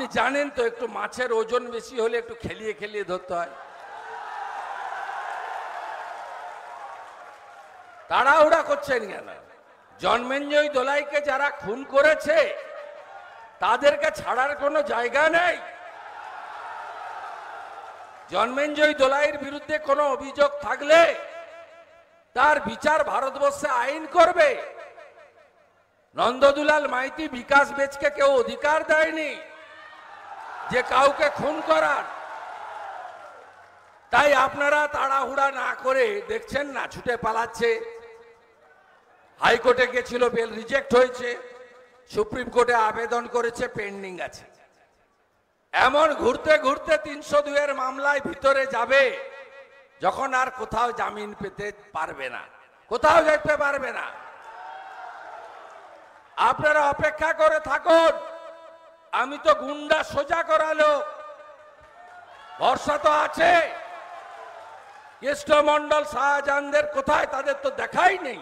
আপনি জানেন তো একটু মাছের ওজন বেশি হলে একটু খেলিয়ে খেলিয়ে ধরতে হয়। তাড়াহুড়া করছেন কেন? জন্মেঞ্জয় দোলাইকে যারা খুন করেছে তাদেরকে ছাড়ার কোনো জায়গা নেই। জন্মেঞ্জয় দোলাইয়ের বিরুদ্ধে কোনো অভিযোগ থাকলে তার বিচার ভারতবর্ষে আইন করবে। নন্দদুলাল মাইতি, বিকাশ বেচকে কেউ অধিকার দেয়নি যে কাউকে খুন করার। তাই আপনারা তাড়াহুড়া না করে দেখছেন না ছুটে পালাচ্ছে। হাইকোর্টে গেছিল, বেল রিজেক্ট হয়েছে, সুপ্রিম কোর্টে আবেদন করেছে, পেন্ডিং আছে। এমন ঘুরতে ঘুরতে ৩০২ এর মামলায় ভিতরে যাবে যখন আর কোথাও জামিন পেতে পারবে না, কোথাও যেতে পারবে না। আপনারা অপেক্ষা করে থাকুন। আমি তো গুন্ডা সোজা করালো, ভরসা তো আছে। কৃষ্ণমন্ডল, শাহজাহানদের কোথায়? তাদের তো দেখাই নেই।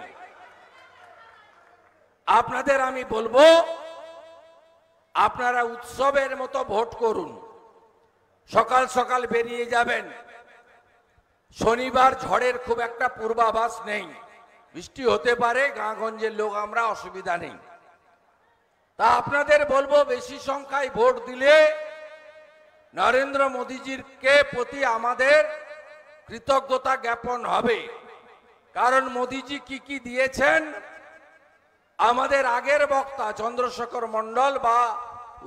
আপনাদের আমি বলবো, আপনারা উৎসবের মতো ভোট করুন। সকাল সকাল বেরিয়ে যাবেন। শনিবার ঝড়ের খুব একটা পূর্বাভাস নেই, বৃষ্টি হতে পারে, গাঁগঞ্জের লোক আমরা, অসুবিধা নেই। তা আপনাদের বলবো, বেশি সংখ্যায় ভোট দিলে নরেন্দ্র মোদীজির প্রতি আমাদের কৃতজ্ঞতা জ্ঞাপন হবে। কারণ মোদীজি কি কি দিয়েছেন, আমাদের আগের বক্তা চন্দ্রশেখর মন্ডল বা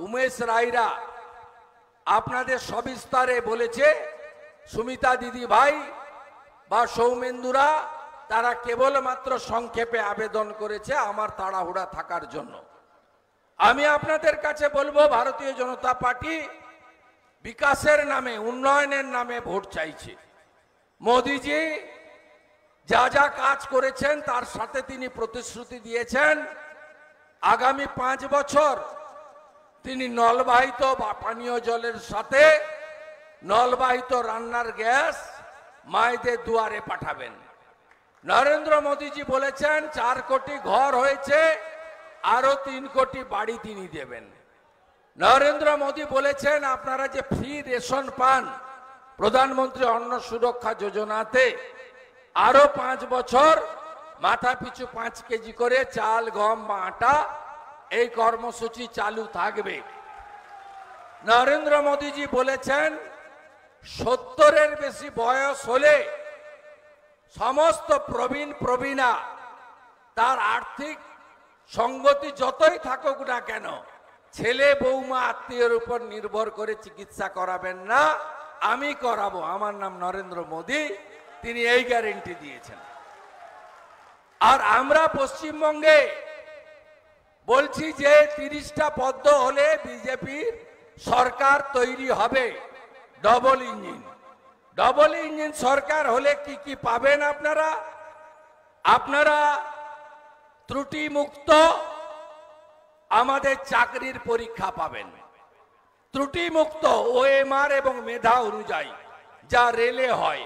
উমেশ রায়রা আপনাদের সবিস্তারে বলেছে। সুমিতা দিদি ভাই বা সৌমেন্দুরা, তারা কেবলমাত্র সংক্ষেপে আবেদন করেছে আমার তাড়াহুড়া থাকার জন্য। আমি আপনাদের কাছে বলবো, ভারতীয় জনতা পার্টি বিকাশের নামে, উন্নয়নের নামে ভোট চাইছে। মোদিজি যা যা কাজ করেছেন তার সাথে তিনি প্রতিশ্রুতি দিয়েছেন আগামী 5 বছর তিনি নলবাহিত বা পানীয় জলের সাথে নলবাহিত রান্নার গ্যাস মায়েদের দুয়ারে পাঠাবেন। নরেন্দ্র মোদীজি বলেছেন 4 কোটি ঘর হয়েছে, আরো 3 কোটি বাড়ি তিনি দেবেন। নরেন্দ্র মোদী বলেছেন আপনারা যে ফ্রি রেশন পান প্রধানমন্ত্রী অন্ন সুরক্ষা যোজনাতে, আরো 5 বছর মাথা পিছু 5 কেজি করে চাল, গম বা আটা এই কর্মসূচি চালু থাকবে। নরেন্দ্র মোদীজি বলেছেন 70-এর বেশি বয়স হলে সমস্ত প্রবীণা তার আর্থিক সঙ্গতি যতই থাকুক না কেন, ছেলে বৌমা আত্মীয়ের উপর নির্ভর করে চিকিৎসা করাবেন না, আমি করাবো। আমার নাম নরেন্দ্র মোদী, তিনি এই গ্যারেন্টি দিয়েছেন। আর আমরা পশ্চিমবঙ্গে বলছি যে 30টা পদ্ম হলে বিজেপির সরকার তৈরি হবে, ডবল ইঞ্জিন। ডবল ইঞ্জিন সরকার হলে কি কি পাবেন আপনারা? আপনারা ত্রুটি মুক্ত আমাদের চাকরির পরীক্ষা পাবেন, ত্রুটি মুক্ত ওএমআর এবং মেধা অনুযায়ী যা রেলে হয়।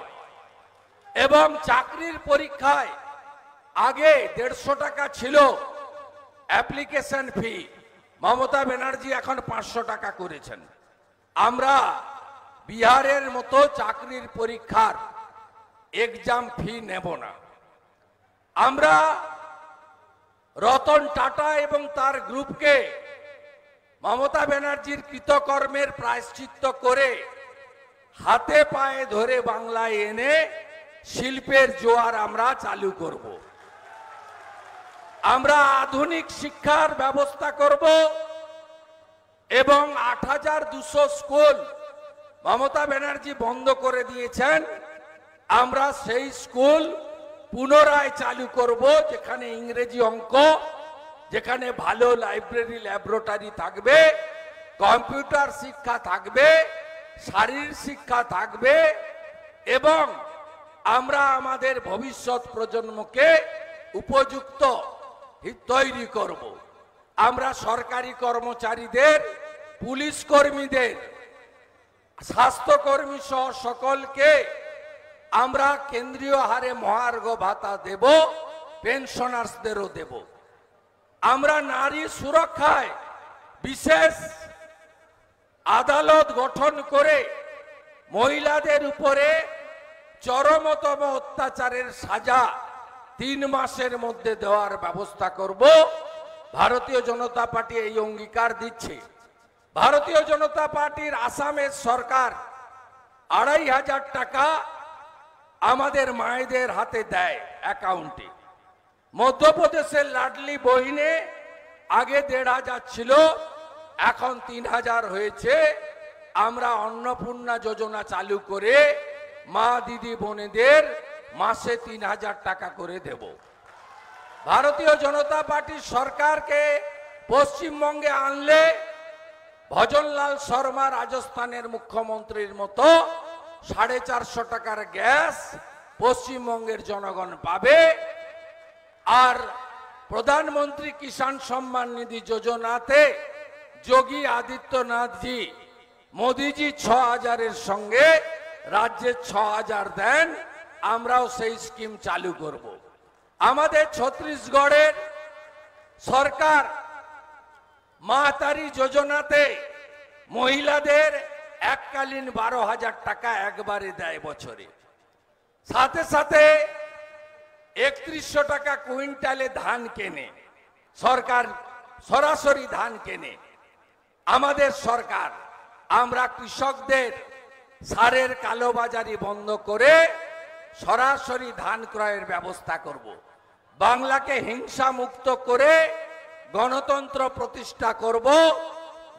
এবং চাকরির পরীক্ষায় আগে 150 টাকা ছিল অ্যাপ্লিকেশন ফি, মমতা ব্যানার্জি এখন 500 টাকা করেছেন। আমরা বিহারের মতো চাকরির পরীক্ষার এক্সাম ফি নেব না। আমরা রতন টাটা এবং তার গ্রুপকে মমতা ব্যানার্জির কৃতকর্মের প্রায়শ্চিত্ত করে হাতে পায়ে ধরে বাংলায় এনে শিল্পের জোয়ার আমরা চালু করব। আমরা আধুনিক শিক্ষার ব্যবস্থা করব এবং 8200 স্কুল মমতা ব্যানার্জি বন্ধ করে দিয়েছেন, আমরা সেই স্কুল পুনরায় চালু করব, যেখানে ইংরেজি, অঙ্ক, যেখানে ভালো লাইব্রেরি, ল্যাবরেটরি থাকবে, কম্পিউটার শিক্ষা থাকবে, শারীরিক শিক্ষা থাকবে এবং আমরা আমাদের ভবিষ্যৎ প্রজন্মকে উপযুক্ত তৈরি করব। আমরা সরকারি কর্মচারীদের, পুলিশ কর্মীদের, স্বাস্থ্যকর্মী সহ সকলকে আমরা কেন্দ্রীয় হারে মহার্ঘ ভাতা দেব, পেনশনার্সদেরও দেব। আমরা নারী সুরক্ষায় বিশেষ আদালত গঠন করে মহিলাদের উপরে চরমতম অত্যাচারের সাজা 3 মাসের মধ্যে দেওয়ার ব্যবস্থা করব। ভারতীয় জনতা পার্টি এই অঙ্গীকার দিচ্ছে। ভারতীয় জনতা পার্টির আসামের সরকার 2500 টাকা আমাদের মায়েদের হাতে দেয় অ্যাকাউন্টে। মধ্যপ্রদেশের লাডলি বহিনে আগে 1500 ছিল, এখন 3000 হয়েছে। আমরা অন্নপূর্ণা যোজনা চালু করে মা দিদি বোনেদের মাসে 3000 টাকা করে দেব। ভারতীয় জনতা পার্টির সরকারকে পশ্চিমবঙ্গে আনলে ভজনলাল শর্মা রাজস্থানের মুখ্যমন্ত্রীর মতো 450 টাকার গ্যাস পশ্চিমবঙ্গের জনগণ পাবে। আর প্রধানমন্ত্রী কিষাণ সম্মান নিধি যোজনাতে যোগী আদিত্যনাথজি মোদিজি 6000-এর সঙ্গে রাজ্যে 6000 দেন। আমরাও সেই স্কিম চালু করব। আমাদের ছত্তিশগড়ের সরকার মাতারি যোজনাতে মহিলাদের এককালীন 12,000 টাকা একবারে দেয় বছরে। সাথে সাথে 3100 টাকা কুইন্টালে ধান কেনে সরকার, সরাসরি ধান কেনে আমাদের সরকার। আমরা কৃষকদের সারের কালোবাজারি বন্ধ করে সরাসরি ধান ক্রয়ের ব্যবস্থা করব। বাংলাকে হিংসা মুক্ত করে গণতন্ত্র প্রতিষ্ঠা করব।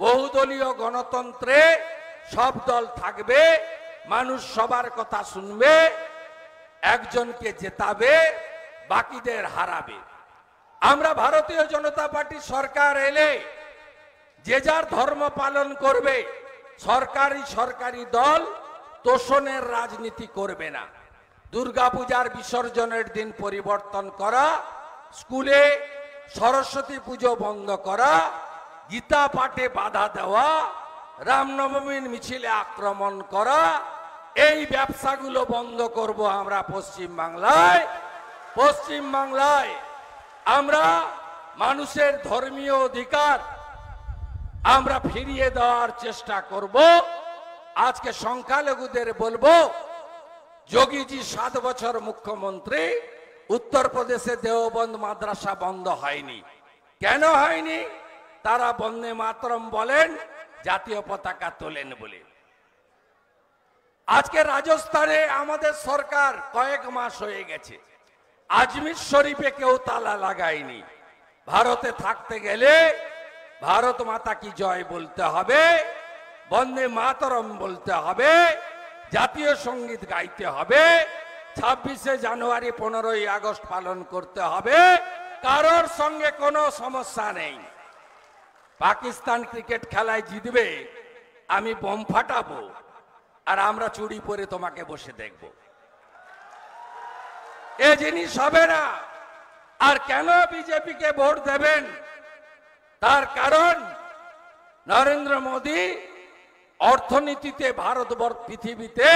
বহুদলীয় গণতন্ত্রে সব দল থাকবে, মানুষ সবার কথা শুনবে, একজনকে জেতাবে, বাকিদের হারাবে। আমরা ভারতীয় জনতা পার্টি সরকার এলে যে যার ধর্ম পালন করবে, সরকারি দল তোষণের রাজনীতি করবে না। দুর্গাপূজার বিসর্জনের দিন পরিবর্তন করা, স্কুলে সরস্বতী পুজো বন্ধ করা, গীতা পাঠে বাধা দেওয়া, রামনবমীর মিছিলে আক্রমণ করা, এই ব্যবসাগুলো বন্ধ করব আমরা পশ্চিমবাংলায়। পশ্চিমবাংলায় আমরা মানুষের ধর্মীয় অধিকার আমরা ফিরিয়ে দেওয়ার চেষ্টা করব। আজকে সংখ্যালঘুদের বলবো, যোগীজি 7 বছর মুখ্যমন্ত্রী, উত্তরপ্রদেশে দেওবন্দ মাদ্রাসা বন্ধ হয়নি। কেন হয়নি? তারা বন্দে মাতরম বলেন, জাতীয় পতাকা তোলেন বলে। আজকে রাজস্থানে আমাদের সরকার কয়েক মাস হয়ে গেছে, আজমির শরীফে কেউ তালা লাগায়নি। ভারতে থাকতে গেলে ভারত মাতা কি জয় বলতে হবে, বন্দে মাতরম বলতে হবে, জাতীয় সঙ্গীত গাইতে হবে, 26শে জানুয়ারি 15ই আগস্ট পালন করতে হবে। কারোর সঙ্গে কোনো সমস্যা নেই। পাকিস্তান ক্রিকেট খেলায় জিতবে, আমি বোম ফাটাবো আর আমরা চুড়ি পরে তোমাকে বসে দেখব। এ জিনিস হবে না। আর কেন বিজেপিকে ভোট দেবেন? তার কারণ নরেন্দ্র মোদী অর্থনীতিতে ভারতবর্ষ পৃথিবীতে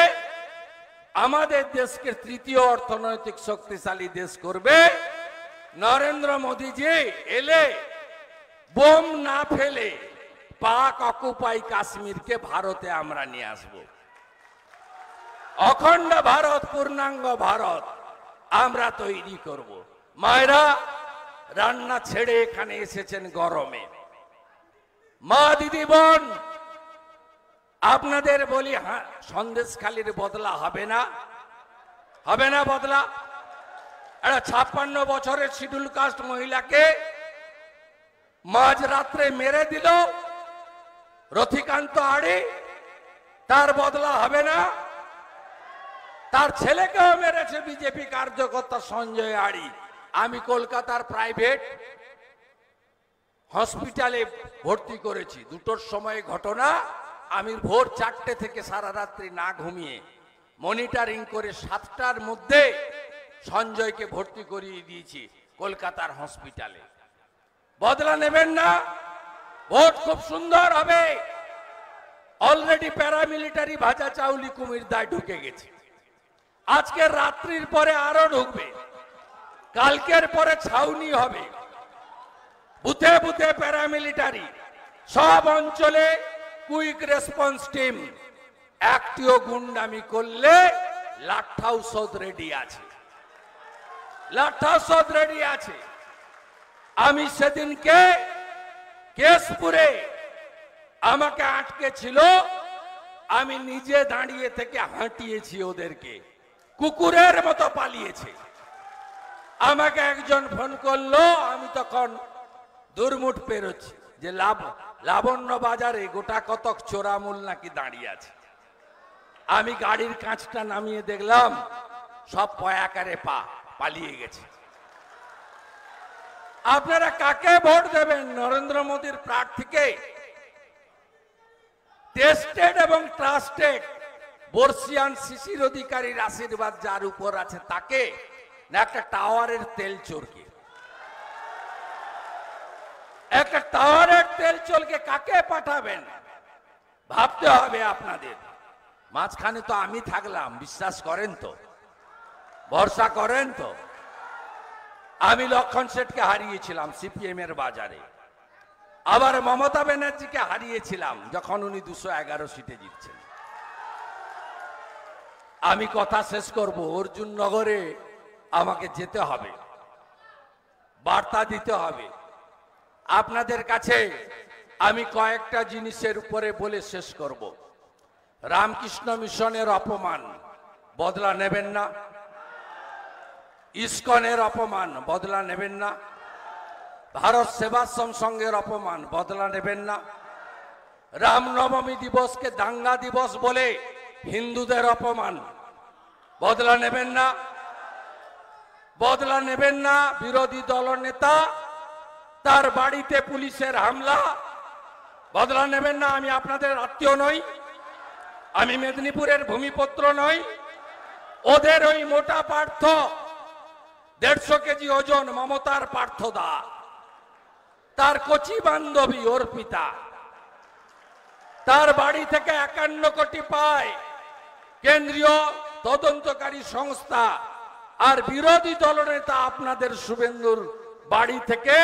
আমাদের দেশকে 3য় অর্থনৈতিক শক্তিশালী দেশ করবে। নরেন্দ্র মোদীজি এলে বোম না ফেলে পাক অকুপাই কাশ্মীরকে ভারতে আমরা নিয়ে আসব। অখণ্ড ভারত, পূর্ণাঙ্গ ভারত আমরা তৈরি করব। মায়েরা রান্না ছেড়ে এখানে এসেছেন গরমে। মা দিদি বোন, আপনাদের বলি, সন্দেশখালীর বদলা হবে না? হবে না বদলা? একটা 56 বছরের শিডিউল কাস্ট মহিলাকে মাঝ রাত্রে মেরে দিল রথিকান্ত আড়ি, তার বদলা হবে না? তার ছেলেকেও মেরেছে বিজেপি কার্যকর্তা সঞ্জয় আড়ি। আমি কলকাতার প্রাইভেট হসপিটালে ভর্তি করেছি। 2টোর সময় ঘটনা। আমি ভোর 4টে থেকে সারা রাত্রি না ঘুমিয়ে মনিটরিং করে 7টার মধ্যে সঞ্জয়কে ভর্তি করিয়ে দিয়েছি কলকাতার হসপিটালে। বদলা নেবেন না? ভোট খুব সুন্দর হবে। অলরেডি প্যারামিলিটারি ভাজা চাউলি কুমিরদায় ঢুকে গেছে। আজকের রাত্রির পরে আরো ঢুকবে। কালকের পরে ছাউনি হবে। বুথে বুথে প্যারামিলিটারি, সব অঞ্চলে কুইক রেসপন্স টিম একটিও গুন্ডামি করলে লাঠাও শোধ রেডি আছে, লাঠাও শোধ রেডি আছে। আমি সেদিনকে কেশপুরে আমাকে আটকে ছিল, আমি নিজে দাঁড়িয়ে থেকে হাঁটিয়েছি ওদেরকে, কুকুরের মতো পালিয়েছে। আমাকে একজন ফোন করলো, আমি তখন দুর্মুট পেরোচ্ছি যে লাবণ্য বাজারে গোটা কতক চোরামূল নাকি দাঁড়িয়ে আছে। আমি গাড়ির কাঁচটা নামিয়ে দেখলাম সব পয়াকারে পালিয়ে গেছে। আপনারা কাকে ভোট দেবেন? নরেন্দ্র মোদীর প্রার্থীকে? টেস্টেড এবং ট্রাস্টেড বর্ষিয়ান শিশির অধিকারীর আশীর্বাদ যার উপর আছে তাকে, না একটা টাওয়ারের তেল চোরকে? একটা টাওয়ারের তেল চোরকে কাকে পাঠাবেন ভাবতে হবে আপনাদের। মাঝখানে তো আমি থাকলাম, বিশ্বাস করেন তো? ভরসা করেন তো? আমি লক্ষণ শেঠকে হারিয়েছিলাম সিপিএম এর বাজারে, আবার মমতা ব্যানার্জিকে হারিয়েছিলাম যখন উনি 211 সিটে জিতছেন। আমি কথা শেষ করব, অর্জুন নগরে আমাকে যেতে হবে, বার্তা দিতে হবে আপনাদের কাছে। আমি কয়েকটা জিনিসের উপরে বলে শেষ করব। রামকৃষ্ণ মিশনের অপমান বদলা নেবেন না, ইসকনের অপমান বদলা নেবেন না, ভারত সেবাশ্রম সংঘের অপমান বদলা নেবেন না, রামনবমী দিবসকে দাঙ্গা দিবস বলে হিন্দুদের অপমান বদলা নেবেন না, বদলা নেবেন না। বিরোধী দলনেতা তার বাড়িতে পুলিশের হামলা বদলা নেবেন না। আমি আপনাদের আত্মীয় নই, আমি মেদিনীপুরের ভূমিপুত্র নই। ওদের ওই মোটা পার্থ 150 কেজি ওজন মমতার পার্থদা, তার কচি বান্ধবী অর্পিতা, তার বাড়ি থেকে 51 কোটি পায় কেন্দ্রীয় তদন্তকারী সংস্থা। আর বিরোধী দলনেতা আপনাদের শুভেন্দুর বাড়ি থেকে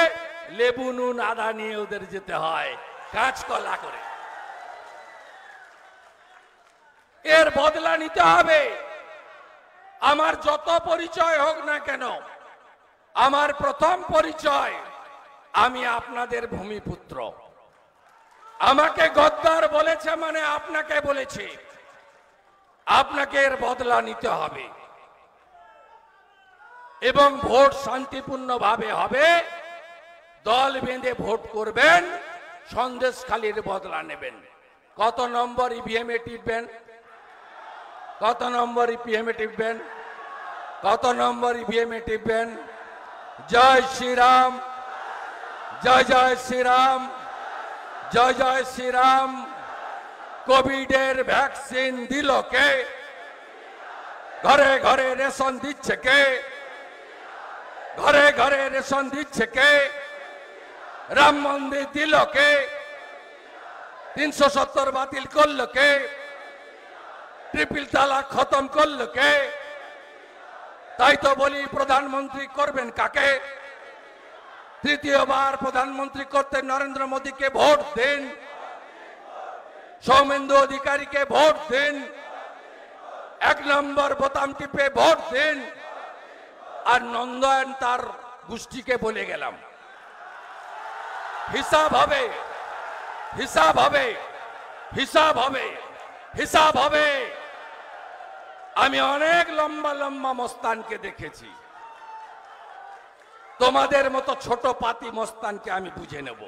লেবু নুন আদা নিয়ে ওদের যেতে হয় কাঁচকলা করে। এর বদলা নিতে হবে। আমার যত পরিচয় হোক না কেন, আমার প্রথম পরিচয় আমি আপনাদের ভূমিপুত্র। আমাকে গদ্দার বলেছে মানে আপনাকে বলেছে, আপনাকে এর বদলা নিতে হবে। এবং ভোট শান্তিপূর্ণভাবে হবে, দল বেঁধে ভোট করবেন, সন্দেশখালীর বদলা নেবেন। কত নম্বর ইভিএম এ টিপবেন? কত নম্বর ইভিএম এ টিপবেন? কত নম্বর ইভিএম এ টিপবেন? জয় শ্রীরাম, জয় জয় শ্রীরাম, জয় জয় শ্রীরাম। কোভিডের ভ্যাকসিন দিল কে? ঘরে ঘরে রেশন দিচ্ছে কে? ঘরে ঘরে রেশন দিচ্ছে কে? রাম মন্দির দিল কে? 370 বাতিল করলো কে? ট্রিপল তালাক খতম করলো কে? তাই তো বলি প্রধানমন্ত্রী করবেন কাকে? তৃতীয়বার প্রধানমন্ত্রী করতে নরেন্দ্র মোদীকে ভোট দিন, সৌমেন্দু অধিকারীকে ভোট দিন, 1 নম্বর বোতাম টিপে ভোট দিন। আর নন্দন তার গোষ্ঠীকে বলে গেলাম, হিসাব হবে, হিসাব হবে, হিসাব হবে, হিসাব হবে। আমি অনেক লম্বা লম্বা মস্তানকে দেখেছি, তোমাদের মতো ছোট পাতি মস্তানকে আমি বুঝে নেব।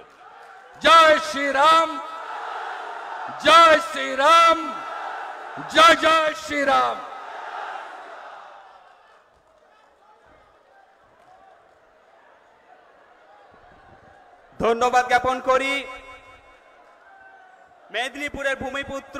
জয় শ্রীরাম, জয় শ্রীরাম, জয় জয় শ্রীরাম। ধন্যবাদ জ্ঞাপন করি মেদিনীপুরের ভূমিপুত্র